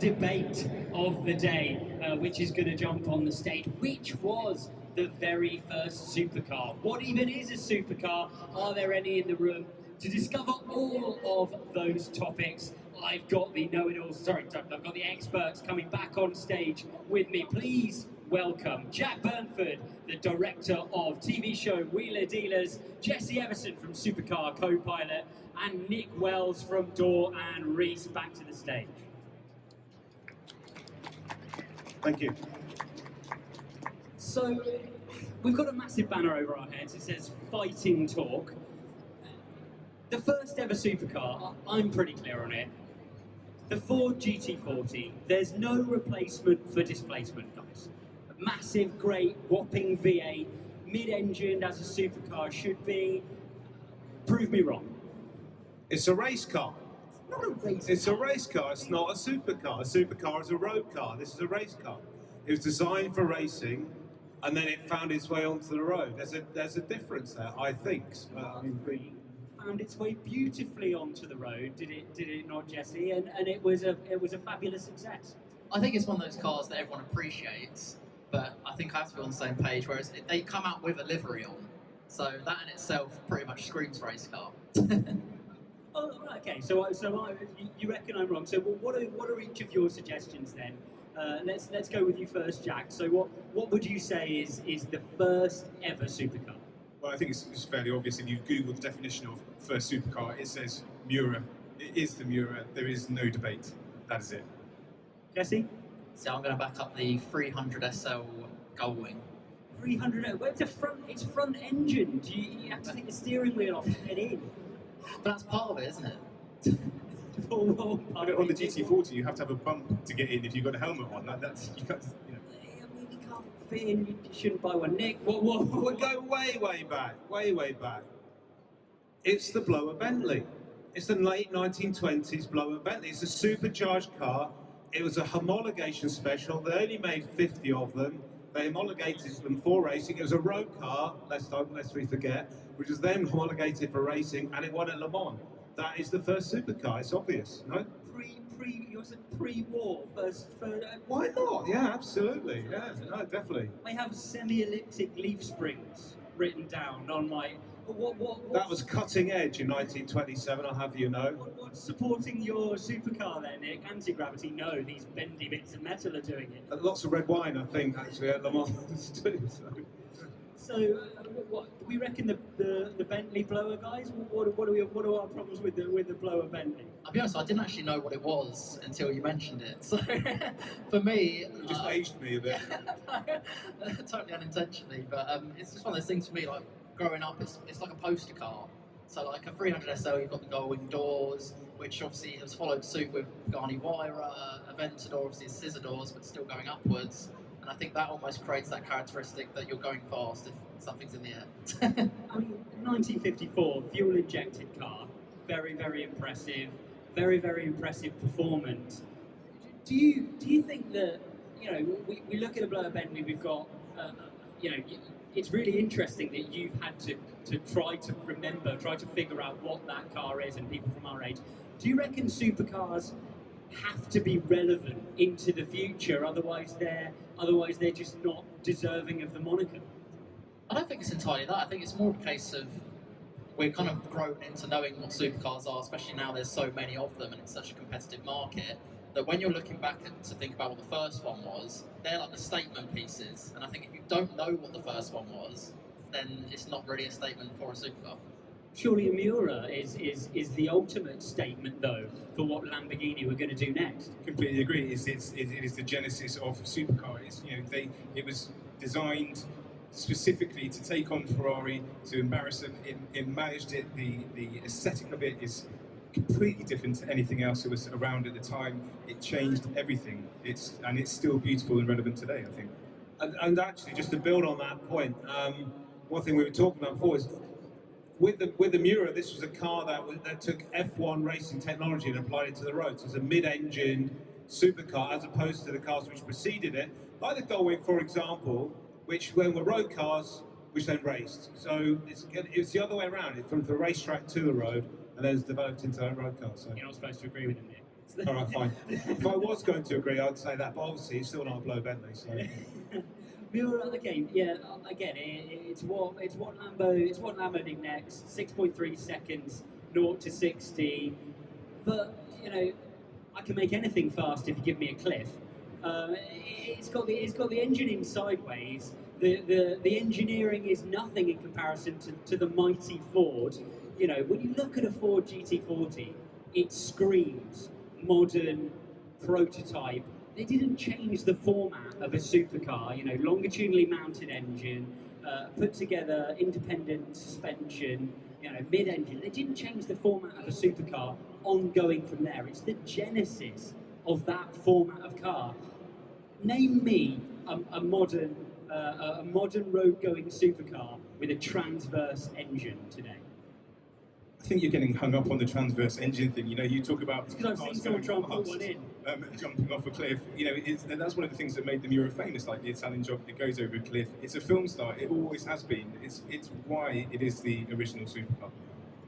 debate of the day, which is going to jump on the stage. Which was the very first supercar? What even is a supercar? Are there any in the room? To discover all of those topics, I've got the know-it-alls, I've got the experts coming back on stage with me. Please welcome Jack Burnford, the director of TV show Wheeler Dealers, Jesse Everson from Supercar co-pilot, and Nick Wells from Door and Reese back to the stage. Thank you. So, we've got a massive banner over our heads. It says Fighting Talk. The first ever supercar, I'm pretty clear on it. The Ford GT40, there's no replacement for displacement, guys. A massive, great, whopping V8, mid-engined as a supercar should be. Prove me wrong. It's a race car. It's not a race car. It's a race car, it's not a supercar. A supercar is a road car. This is a race car. It was designed for racing, and then it found its way onto the road. There's a difference there, I think. Found its way beautifully onto the road, did it not, Jesse? And it was a fabulous success. I think it's one of those cars that everyone appreciates, but I think I have to be on the same page. Whereas they come out with a livery on, so that in itself pretty much screams race car. Oh, okay. So you reckon I'm wrong. So what are each of your suggestions then? Let's go with you first, Jack. So what would you say is the first ever supercar? Well, I think it's fairly obvious. If you Google the definition of first supercar, it says Miura. It is the Miura. There is no debate. That is it. Jesse? So I'm going to back up the 300 SL Gullwing. 300. Well, it's front engined. You have to take the steering wheel off and head in. But that's part of it, isn't it? On the GT40, you have to have a bump to get in if you've got a helmet on. That's you can't. You know. I mean, you can't fit in. You shouldn't buy one. Nick, what? We'll go way back. It's the Blower Bentley. It's the late 1920s Blower Bentley. It's a supercharged car. It was a homologation special. They only made 50 of them. They homologated them for racing. It was a road car, lest we forget, which was then homologated for racing, and it won at Le Mans. That is the first supercar. It's obvious, no? Pre-war, first. Why not? Yeah, absolutely. Yeah, no, definitely. I have semi-elliptic leaf springs written down on my. That was cutting edge in 1927. I'll have you know. What's supporting your supercar there, Nick? Anti-gravity? No, these bendy bits of metal are doing it. And lots of red wine, I think, actually at Le Mans too. So, what do we reckon the Bentley Blower, guys? What are our problems with the Blower Bentley? I'll be honest, I didn't actually know what it was until you mentioned it. So, for me, you just aged me a bit. Totally unintentionally, but it's just one of those things for me. Like growing up, it's like a poster car. So, like a 300 SL, you've got the gull-wing doors, which obviously has followed suit with Lamborghini Miura, Aventador, obviously is scissor doors, but still going upwards. And I think that almost creates that characteristic that you're going fast if something's in the air. I mean, 1954 fuel-injected car, very, very impressive, very, very impressive performance. Do you think that, you know, we look at a Blower Bentley, we've got, you know, it's really interesting that you've had to try to remember, try to figure out what that car is, and people from our age. Do you reckon supercars have to be relevant into the future, otherwise they're just not deserving of the moniker? I don't think it's entirely that. I think it's more of a case of we're kind of grown into knowing what supercars are, especially now there's so many of them and it's such a competitive market, that when you're looking back to think about what the first one was, they're like the statement pieces. And I think if you don't know what the first one was, then it's not really a statement for a supercar. Surely a Miura is the ultimate statement, though, for what Lamborghini were going to do next. Completely agree. It is the genesis of supercars. You know, it was designed specifically to take on Ferrari, to embarrass them. It managed it. The aesthetic of it is completely different to anything else that was around at the time. It changed everything. It's still beautiful and relevant today, I think. And actually, just to build on that point, one thing we were talking about before is with the Miura, this was a car that took F1 racing technology and applied it to the road. So it's a mid-engine supercar as opposed to the cars which preceded it, like the Gullwing, for example, which then were road cars, which then raced. So it's the other way around. It's from the racetrack to the road, and then it's developed into a road car. So you're not supposed to agree with him, Nick. All right, fine. If I was going to agree, I'd say that, but obviously it's still not a blow Bentley. So Miura, okay, yeah. Again, it's what Lambo did next. 6.3 seconds, 0 to 60. But you know, I can make anything fast if you give me a cliff. It's got the engine in sideways. The engineering is nothing in comparison to the mighty Ford. You know, when you look at a Ford GT40, it screams modern prototype. They didn't change the format of a supercar. You know, longitudinally mounted engine, put together independent suspension. You know, mid-engine. They didn't change the format of a supercar. Ongoing from there, it's the genesis of that format of car. Name me a modern road-going supercar with a transverse engine today. I think you're getting hung up on the transverse engine thing. You know, you talk about Because I've seen someone try and put one in. Jumping off a cliff. You know, that's one of the things that made the Miura famous, like the Italian job that goes over a cliff. It's a film star. It always has been. It's why it is the original supercar.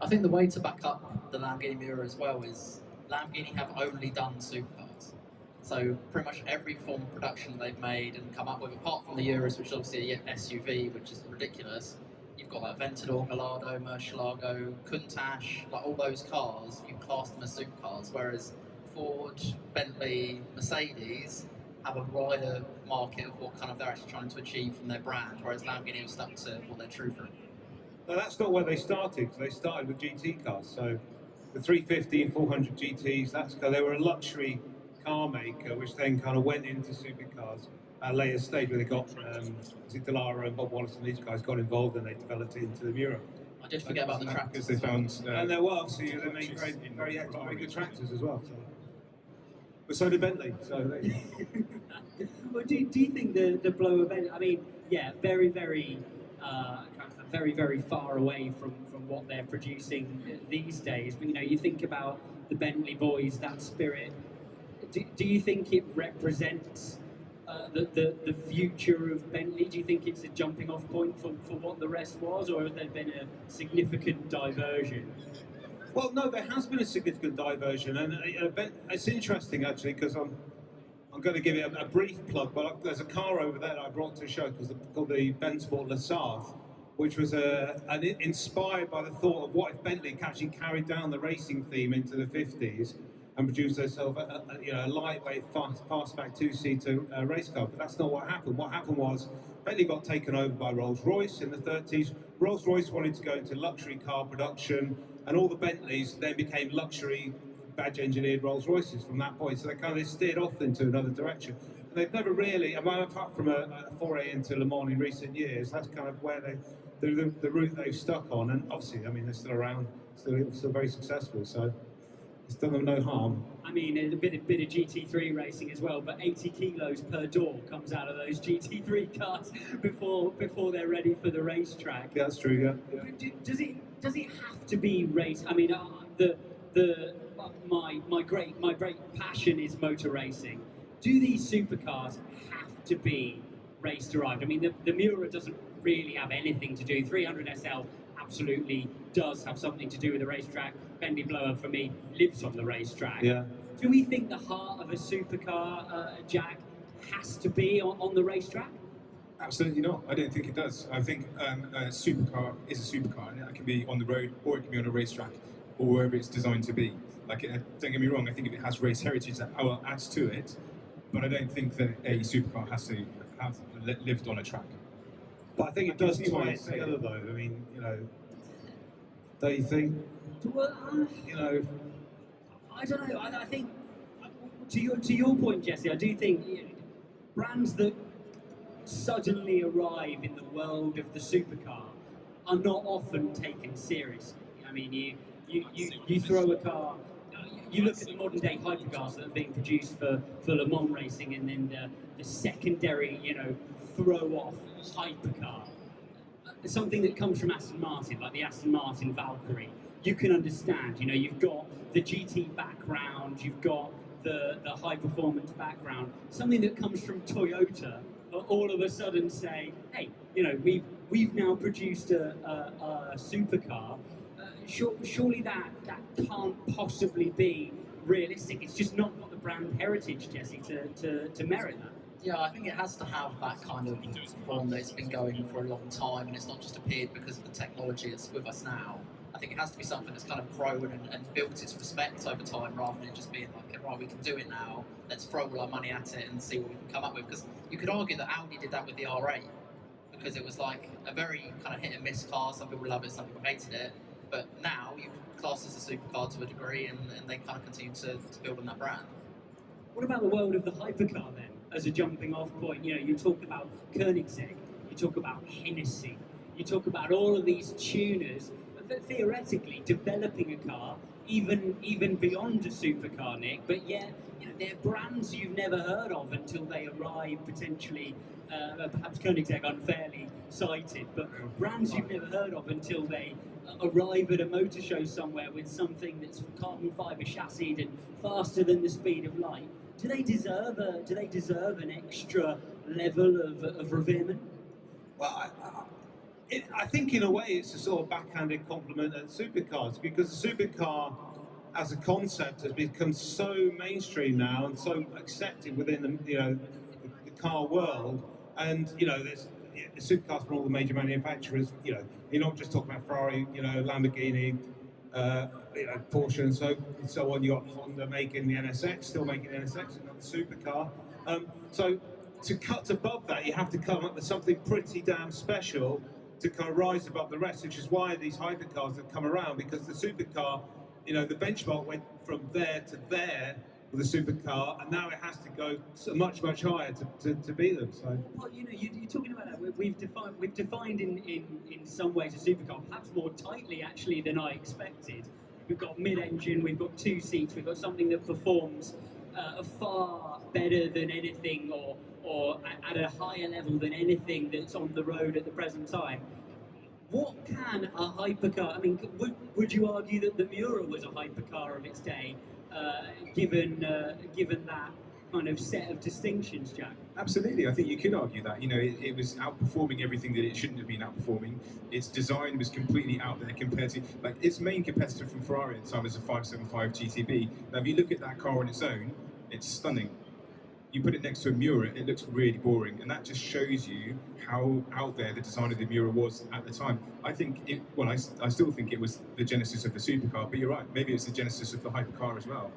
I think the way to back up the Lamborghini Miura as well is Lamborghini have only done supercars. So pretty much every form of production they've made and come up with, apart from the Urus, which is obviously an SUV, which is ridiculous. You've got like Aventador, Gallardo, Murcielago, Countach, like all those cars, you class them as supercars, whereas Ford, Bentley, Mercedes have a wider market of what kind of they're actually trying to achieve from their brand, whereas Lamborghini have stuck to what they're true for. no, that's not where they started. They started with GT cars. So the 350 and 400 GTs. They were a luxury car maker, which then kind of went into supercars at a later stage where they got Dallara and Bob Wallace and these guys got involved and they developed it into the Miura. I did forget about the track. Because they found... and they were obviously they made very good tractors as well. So. But so did Bentley. So there you go. Well, do you think the blower Bentley? I mean, yeah, very far away from what they're producing these days. But you know, you think about the Bentley boys, that spirit. Do you think it represents the future of Bentley? Do you think it's a jumping off point for what the rest was, or has there been a significant diversion? Well, no, there has been a significant diversion, and it's interesting actually because I'm going to give it a brief plug, but there's a car over there that I brought to show called the Ben Sport Le Sarthe, which was inspired by the thought of what if Bentley actually carried down the racing theme into the 50s and produced themselves a lightweight, fastback two-seater race car. But that's not what happened. What happened was Bentley got taken over by Rolls-Royce in the 30s. Rolls-Royce wanted to go into luxury car production, and all the Bentleys then became luxury badge-engineered Rolls-Royces from that point. So they kind of steered off into another direction. And they've never really, apart from a foray into Le Mans in recent years, that's kind of where the route they've stuck on. And obviously, I mean, they're still around, still very successful. So it's done them no harm. I mean, a bit of GT3 racing as well, but 80 kilos per door comes out of those GT3 cars before they're ready for the racetrack. Yeah, that's true. Yeah. Does it have to be race? I mean, my great passion is motor racing. Do these supercars have to be race derived? I mean, the Miura doesn't really have anything to do. 300 SL absolutely does have something to do with the racetrack. Bentley Blower, for me, lives on the racetrack. Yeah. Do we think the heart of a supercar, Jack, has to be on the racetrack? Absolutely not. I don't think it does. I think a supercar is a supercar, and it can be on the road, or it can be on a racetrack, or wherever it's designed to be. Like, don't get me wrong, I think if it has race heritage, that adds to it, but I don't think that a supercar has to have lived on a track. But I think it does tie it together, though. I mean, you know, don't you think? Well, You know, I don't know. I think to your point, Jesse, I do think brands that suddenly arrive in the world of the supercar are not often taken seriously. I mean, you throw a car. You look at the modern day hypercars that are being produced for Le Mans racing, and then the secondary, throw off hypercar. Something that comes from Aston Martin, like the Aston Martin Valkyrie, you can understand. You've got the GT background, you've got the high performance background. Something that comes from Toyota, all of a sudden say, hey, we've now produced a supercar. Surely that can't possibly be realistic. It's just not got the brand heritage, Jesse, to merit that. Yeah, I think it has to have that kind of form that it's been going for a long time, and it's not just appeared because of the technology that's with us now. I think it has to be something that's kind of grown and built its respect over time, rather than just being like, right, we can do it now, let's throw all our money at it and see what we can come up with. Because you could argue that Audi did that with the R8, because it was like a very kind of hit and miss car. Some people love it, some people hated it. But now you class as a supercar to a degree, and they kind of continue to build on that brand. What about the world of the hypercar then, as a jumping off point? You know, you talk about Koenigsegg, you talk about Hennessy, you talk about all of these tuners that theoretically developing a car even beyond a supercar, Nick. But yeah, you know, they're brands you've never heard of until they arrive potentially. Perhaps Koenigsegg unfairly cited, but brands you've never heard of until they arrive at a motor show somewhere with something that's carbon fibre chassied and faster than the speed of light. Do they deserve an extra level of reverement? Well, I think in a way it's a sort of backhanded compliment at supercars, because the supercar as a concept has become so mainstream now and so accepted within the car world. And there's supercars from all the major manufacturers. You're not just talking about Ferrari, Lamborghini, Porsche, and so on. You got Honda making the NSX, still making the NSX, another supercar. So to cut above that, you have to come up with something pretty damn special to kind of rise above the rest, which is why these hypercars have come around, because the supercar, the benchmark went from there to there with a supercar, and now it has to go much higher to beat them. So, well, you're talking about that. We've defined in some ways a supercar, perhaps more tightly actually than I expected. We've got mid-engine, we've got 2 seats, we've got something that performs far better than anything, or at a higher level than anything that's on the road at the present time. What can a hypercar? I mean, would you argue that the Miura was a hypercar of its day? Given that kind of set of distinctions, Jack? Absolutely, I think you could argue that. It was outperforming everything that it shouldn't have been outperforming. Its design was completely out there compared to, like, its main competitor from Ferrari at the time was a 575 GTB. Now, if you look at that car on its own, it's stunning. You put it next to a Miura, it looks really boring, and that just shows you how out there the design of the Miura was at the time. I still think it was the genesis of the supercar, but you're right, maybe it's the genesis of the hypercar as well.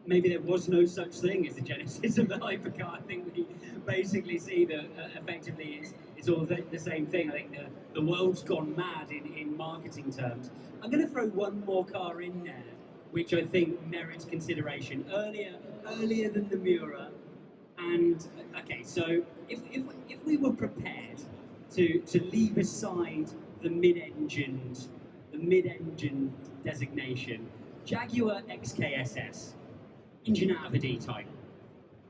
Maybe there was no such thing as the genesis of the hypercar. I think we basically see that effectively it's all the same thing. I think the world's gone mad in marketing terms. I'm going to throw one more car in there, which I think merits consideration. Earlier than the Miura. And okay, so if we were prepared to leave aside the mid-engine designation, Jaguar XKSS, engine out of a D-type,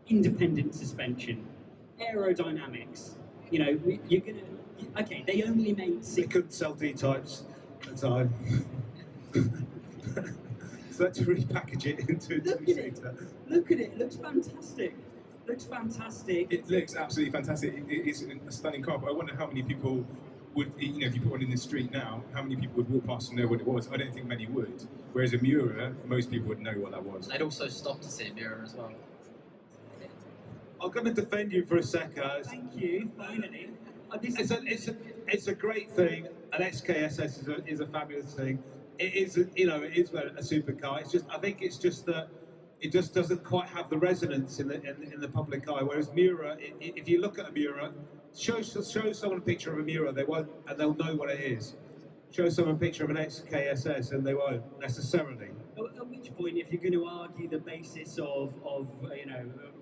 independent suspension, aerodynamics. You're gonna they only made 6. they couldn't sell D-types at the time. So that's to repackage it into a two-seater. Look at it. It looks fantastic. It looks absolutely fantastic. It's a stunning car, but I wonder how many people would, if you put one in the street now, how many people would walk past and know what it was? I don't think many would. Whereas a Miura, most people would know what that was. They'd also stop to see a Miura as well. I'm going to defend you for a second. Thank you. Finally, It's a great thing. An XKSS is a fabulous thing. It is a supercar. I think it's just that it just doesn't quite have the resonance in the public eye. Whereas Miura, if you look at a Miura, show someone a picture of a Miura, they'll know what it is. Show someone a picture of an XKSS, and they won't necessarily. At which point, if you're going to argue the basis of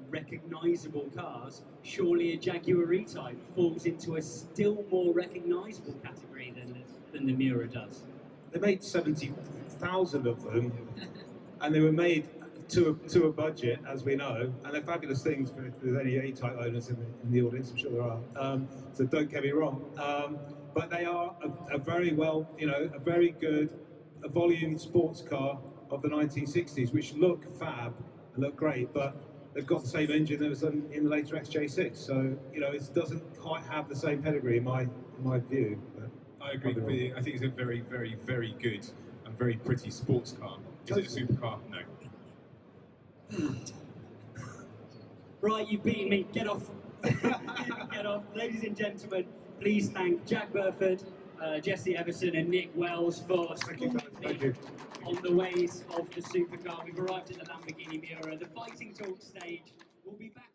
recognisable cars, surely a Jaguar E-Type falls into a still more recognisable category than the Miura does. They made 70,000 of them, and they were made to a budget, as we know, and they're fabulous things for any E-Type owners in the audience. I'm sure there are. So don't get me wrong. But they are a very very good volume sports car of the 1960s, which look fab and look great, but they've got the same engine that was in the later XJ6. So it doesn't quite have the same pedigree in my view. But I agree completely. I think it's a very, very, very good and very pretty sports car. Is it a supercar? No. Right, you've beaten me. Get off. Get off. Ladies and gentlemen, please thank Jack Burford, Jesse Everson and Nick Wells for schooling me on the ways of the supercar. We've arrived at the Lamborghini Miura. The fighting talk stage will be back.